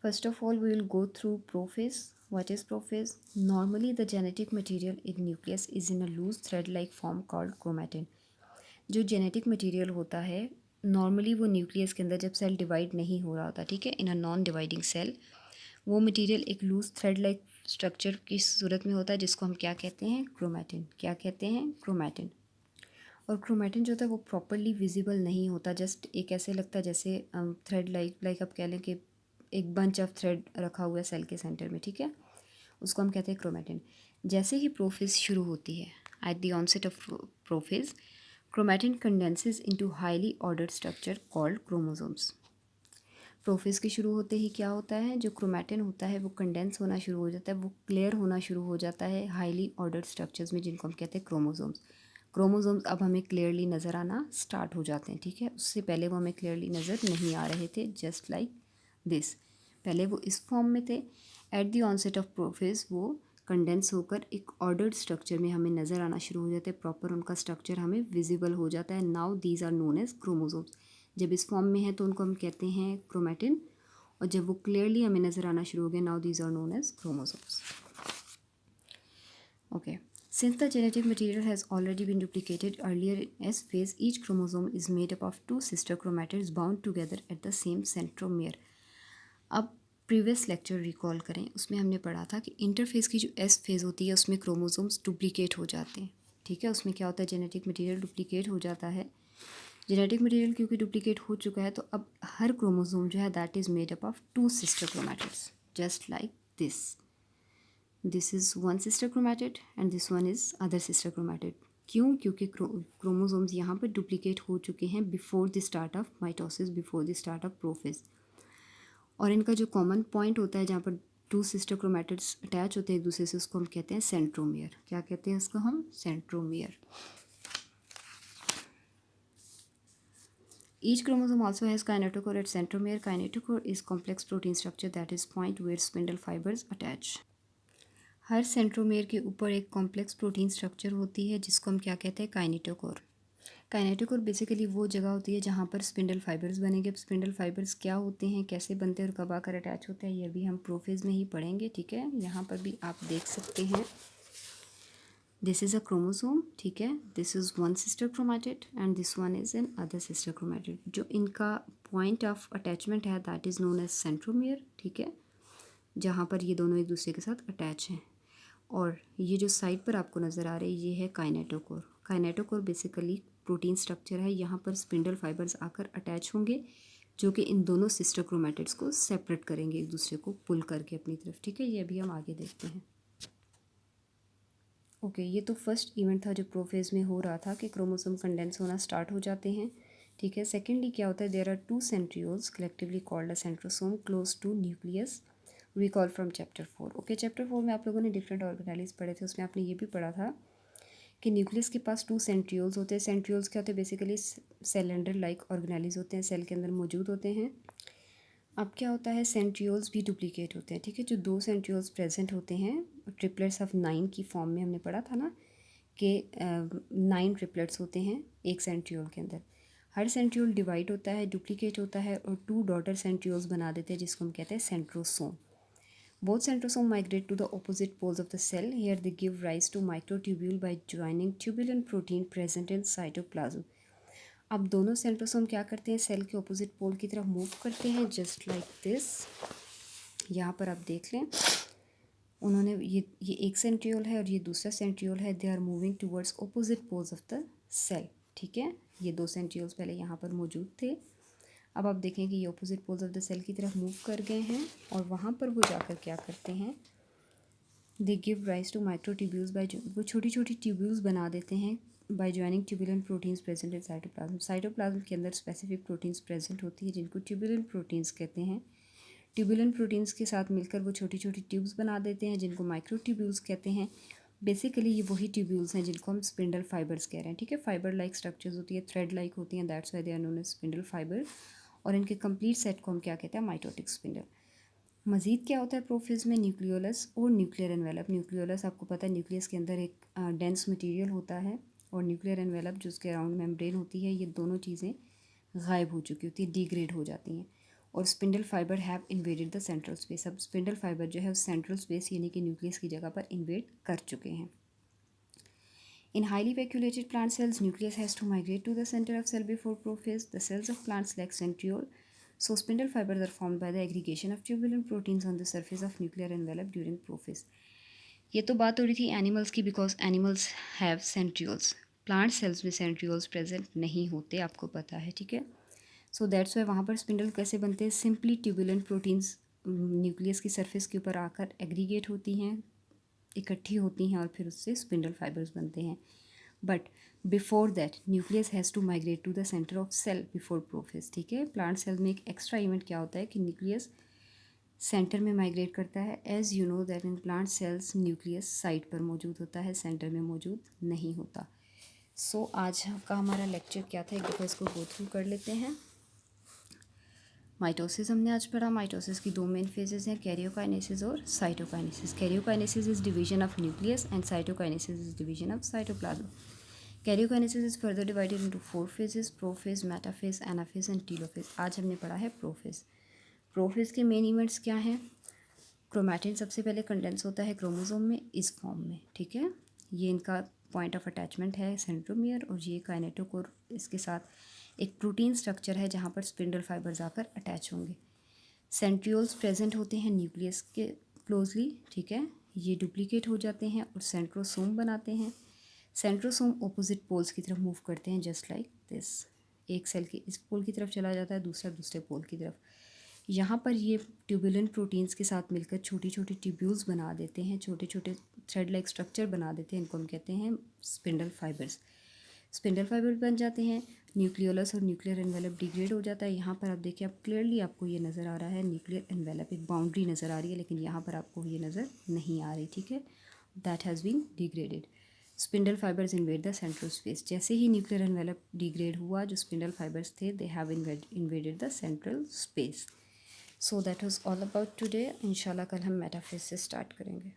First of all, we will go through prophase. What is prophase? Normally, the genetic material in nucleus is in a loose thread-like form called chromatin. जो genetic material होता है normally वो nucleus के अंदर जब cell divide नहीं हो रहा होता, ठीक है, इन अ नॉन डिवाइडिंग सेल, वो मटेरियल एक लूज थ्रेड लाइक स्ट्रक्चर की सूरत में होता है जिसको हम क्या कहते हैं? क्रोमैटिन। क्या कहते हैं? क्रोमैटिन। और क्रोमैटिन जो होता है वो प्रॉपरली विजिबल नहीं होता, जस्ट एक ऐसे लगता है जैसे थ्रेड लाइक आप कह लें कि एक बंच ऑफ थ्रेड रखा हुआ है सेल के सेंटर में, ठीक है, उसको हम कहते हैं क्रोमैटिन। जैसे ही प्रोफेज शुरू होती है, at the onset of prophase, chromatin condenses into highly ordered structure called chromosomes. Prophase के शुरू होते ही क्या होता है? जो क्रोमैटिन होता है वो कंडेंस होना शुरू हो जाता है, वो क्लियर होना शुरू हो जाता है हाईली ऑर्डर्ड स्ट्रक्चर्स में जिनको हम कहते हैं क्रोमोसोम्स। क्रोमोसोम्स अब हमें क्लियरली नज़र आना स्टार्ट हो जाते हैं, ठीक है, उससे पहले वो हमें क्लियरली नज़र नहीं आ रहे थे, जस्ट लाइक दिस। पहले वो इस फॉर्म में थे। At the onset of prophase वो कंडेंस होकर एक ऑर्डर्ड स्ट्रक्चर में हमें नज़र आना शुरू हो जाते हैं, प्रॉपर उनका स्ट्रक्चर हमें विजिबल हो जाता है। Now these are known as chromosomes. जब इस फॉर्म में है तो उनको हम कहते हैं क्रोमैटिन, और जब वो क्लियरली हमें नज़र आना शुरू हो गया, now these are known as chromosomes. Okay, since the genetic material has already been duplicated earlier in S phase, each chromosome is made up of two sister chromatids bound together at the same centromere. अब previous lecture recall करें, उसमें हमने पढ़ा था कि interface की जो S phase होती है उसमें क्रोमोसोम्स डुप्लीकेट हो जाते हैं, ठीक है, उसमें क्या होता है? जेनेटिक मटेरियल डुप्लीकेट हो जाता है। जेनेटिक मटेरियल क्योंकि डुप्लीकेट हो चुका है तो अब हर क्रोमोसोम जो है that is made up of two sister chromatids, just like this. This is one sister chromatid and this one is other sister chromatid. क्यों? क्योंकि क्रोमोसोम्स यहाँ पर डुप्लीकेट हो चुके हैं before the start of mitosis, before the start of prophase. और इनका जो कॉमन पॉइंट होता है जहाँ पर टू सिस्टर क्रोमैटिड्स अटैच होते हैं एक दूसरे से, उसको हम कहते हैं सेंट्रोमियर। क्या कहते हैं इसको हम? Centromere. Each chromosome also has kinetochore at centromere. Kinetochore is complex protein structure that is point where spindle fibers attach. Her centromere के ऊपर एक कॉम्प्लेक्स प्रोटीन स्ट्रक्चर होती है जिसको हम क्या कहते हैं? काइनेटोकोर। काइनेटोकोर बेसिकली वो जगह होती है जहाँ पर स्पिंडल फाइबर्स बनेंगे। स्पिंडल फाइबर्स क्या होते हैं, कैसे बनते हैं और कब आकर अटैच होते हैं, ये भी हम प्रोफेज में ही पढ़ेंगे, ठीक है। यहाँ पर भी आप देख सकते हैं, दिस इज़ अ क्रोमोसोम, ठीक है, this is one sister chromatid and this one is an other sister chromatid. जो इनका पॉइंट ऑफ अटैचमेंट है that is known as centromere, ठीक है, जहाँ पर ये दोनों एक दूसरे के साथ अटैच हैं। और ये जो साइड पर आपको नज़र आ रही है ये है kinetochore. Kinetochore basically protein structure है, यहाँ पर स्पिंडल फाइबर्स आकर अटैच होंगे जो कि इन दोनों सिस्टर क्रोमैटिड्स को सेपरेट करेंगे एक दूसरे को पुल करके अपनी तरफ, ठीक है। ये अभी हम आगे देखते हैं। ओके, ये तो फर्स्ट इवेंट था जो प्रोफेज में हो रहा था कि क्रोमोसोम कंडेंस होना स्टार्ट हो जाते हैं, ठीक है। सेकेंडली क्या होता है? There are two centrioles collectively called a centrosome close to nucleus, recall from chapter 4। Okay, chapter 4 में आप लोगों ने डिफरेंट ऑर्गेनेलिज पढ़े थे, उसमें आपने ये भी पढ़ा था कि न्यूक्लियस के पास टू सेंट्रियोल्स होते हैं। सेंट्रियोल्स क्या होते हैं? बेसिकली सिलेंडर लाइक ऑर्गेनेलिज होते हैं, सेल के अंदर मौजूद होते हैं। अब क्या होता है? सेंट्रियोल्स भी डुप्लीकेट होते हैं, ठीक है। जो दो सेंट्रियोल्स प्रेजेंट होते हैं ट्रिपलेट्स ऑफ 9 की फॉर्म में, हमने पढ़ा था ना कि 9 ट्रिपलेट्स होते हैं एक सेंट्रियोल के अंदर। हर सेंट्रियोल डिवाइड होता है, डुप्लीकेट होता है और टू डॉटर सेंट्रियोल्स बना देते हैं जिसको हम कहते हैं centrosome. Both centrosome migrate to the opposite poles of the cell. Here they give rise to microtubule by joining tubulin protein present in cytoplasm. अब दोनों सेंट्रोसोम क्या करते हैं? सेल के ऑपोजिट पोल की तरफ मूव करते हैं, जस्ट लाइक दिस। यहाँ पर आप देख लें, उन्होंने ये एक सेंट्रियोल है और ये दूसरा सेंट्रियोल है, they are moving towards opposite poles of the cell, ठीक है। ये दो सेंट्रियोल्स पहले यहाँ पर मौजूद थे, अब आप देखें कि ये opposite poles of the cell की तरफ मूव कर गए हैं और वहाँ पर वो जाकर क्या करते हैं? They give rise to microtubules by, वो छोटी छोटी ट्यूब्यूल्स बना देते हैं by joining tubulin proteins present in cytoplasm. Cytoplasm के अंदर स्पेसिफिक प्रोटीन्स प्रेजेंट होती है जिनको ट्यूबुलिन प्रोटीन्स कहते हैं। ट्यूबुलिन प्रोटीन्स के साथ मिलकर वो छोटी छोटी ट्यूब्स बना देते हैं जिनको माइक्रोट्यूब्यूल्स कहते हैं। बेसिकली ये वही ट्यूब्यूल्स हैं जिनको हम स्पिंडल फाइबर्स कह रहे हैं, ठीक है। फाइबर लाइक स्ट्रक्चर्स होती है, थ्रेड लाइक होती हैं, that's why they are known as spindle fiber. और इनके कंप्लीट सेट को हम क्या कहते हैं? Mitotic spindle. मज़ीद क्या होता है प्रोफेज में? न्यूक्लियोलस और न्यूक्लियर एनवेलप। न्यूक्लियोलस आपको पता है न्यूक्लियस के अंदर एक डेंस मटेरियल होता है, और न्यूक्लियर एनवेलप जो उसके अराउंड मेम्ब्रेन होती है, ये दोनों चीज़ें गायब हो चुकी होती है, डिग्रेड हो जाती हैं। और spindle fibre have invaded the central space. अब स्पिंडल फाइबर जो है उस सेंट्रल स्पेस यानी कि न्यूक्लियस की जगह पर इन्वेड कर चुके हैं। In highly vacuolated plant cells, nucleus has to migrate to the center of cell before prophase. The cells of plants lack centriole, so spindle fibers are formed by the aggregation of tubulin proteins on the surface of nuclear envelope during prophase. ये तो बात हो रही थी animals की, because animals have centrioles. Plant cells में centrioles present नहीं होते, आपको पता है, ठीक है। सो दैट्स वाई वहाँ पर स्पिंडल कैसे बनते हैं, सिंपली ट्यूबुलेंट प्रोटीन्स न्यूक्लियस की सरफेस के ऊपर आकर एग्रीगेट होती हैं, इकट्ठी होती हैं और फिर उससे स्पिंडल फाइबर्स बनते हैं। But before that nucleus has to migrate to the center of cell before prophase, ठीक है। प्लांट सेल में एक एक्स्ट्रा इवेंट क्या होता है कि न्यूक्लियस सेंटर में माइग्रेट करता है। As you know that in plant cells nucleus side पर मौजूद होता है, सेंटर में मौजूद नहीं होता। सो आज का हमारा लेक्चर क्या था, एक दफ़ा इसको गो थ्रू कर लेते हैं। माइटोसिस हमने आज पढ़ा। माइटोसिस की दो मेन फेजेस हैं, कैरियोकाइनेसिस और cytokinesis. Karyokinesis is division of nucleus and cytokinesis is division of cytoplasm. Karyokinesis is further divided into 4 phases, prophase, metaphase, anaphase and telophase. आज हमने पढ़ा है प्रोफेज। प्रोफेज के मेन इवेंट्स क्या हैं, क्रोमैटिन सबसे पहले कंडेंस होता है क्रोमोसोम में इस फॉर्म में, ठीक है। ये इनका पॉइंट ऑफ अटैचमेंट है सेंट्रोमियर, और ये काइनेटोकोर इसके साथ एक प्रोटीन स्ट्रक्चर है जहाँ पर स्पिंडल फाइबर्स आकर अटैच होंगे। सेंट्रियोल्स प्रेजेंट होते हैं न्यूक्लियस के क्लोजली, ठीक है। ये डुप्लीकेट हो जाते हैं और सेंट्रोसोम बनाते हैं। सेंट्रोसोम ऑपोजिट पोल्स की तरफ मूव करते हैं, जस्ट लाइक दिस। एक सेल के इस पोल की तरफ चला जाता है, दूसरा दूसरे पोल की तरफ। यहाँ पर ये ट्यूबुलेंट प्रोटीन्स के साथ मिलकर छोटी छोटी ट्यूब्यूल्स बना देते हैं, छोटे छोटे थ्रेड लाइक स्ट्रक्चर बना देते हैं। इनको हम कहते हैं स्पिंडल फाइबर्स। स्पिंडल फाइबर बन जाते हैं, न्यूक्लियोलस और न्यूक्लियर एनवेलप डिग्रेड हो जाता है। यहाँ पर आप देखिए, आप क्लियरली आपको ये नज़र आ रहा है, न्यूक्लियर एनवेलप एक बाउंड्री नज़र आ रही है, लेकिन यहाँ पर आपको ये नज़र नहीं आ रही, ठीक है। That has been degraded. Spindle fibers invade the central space. जैसे ही न्यूक्लियर एनवेलप डिग्रेड हुआ, जो स्पिंडल फाइबर्स थे they have invaded the central space. So that was all about today. इंशाल्लाह कल हम मेटाफेज से स्टार्ट करेंगे।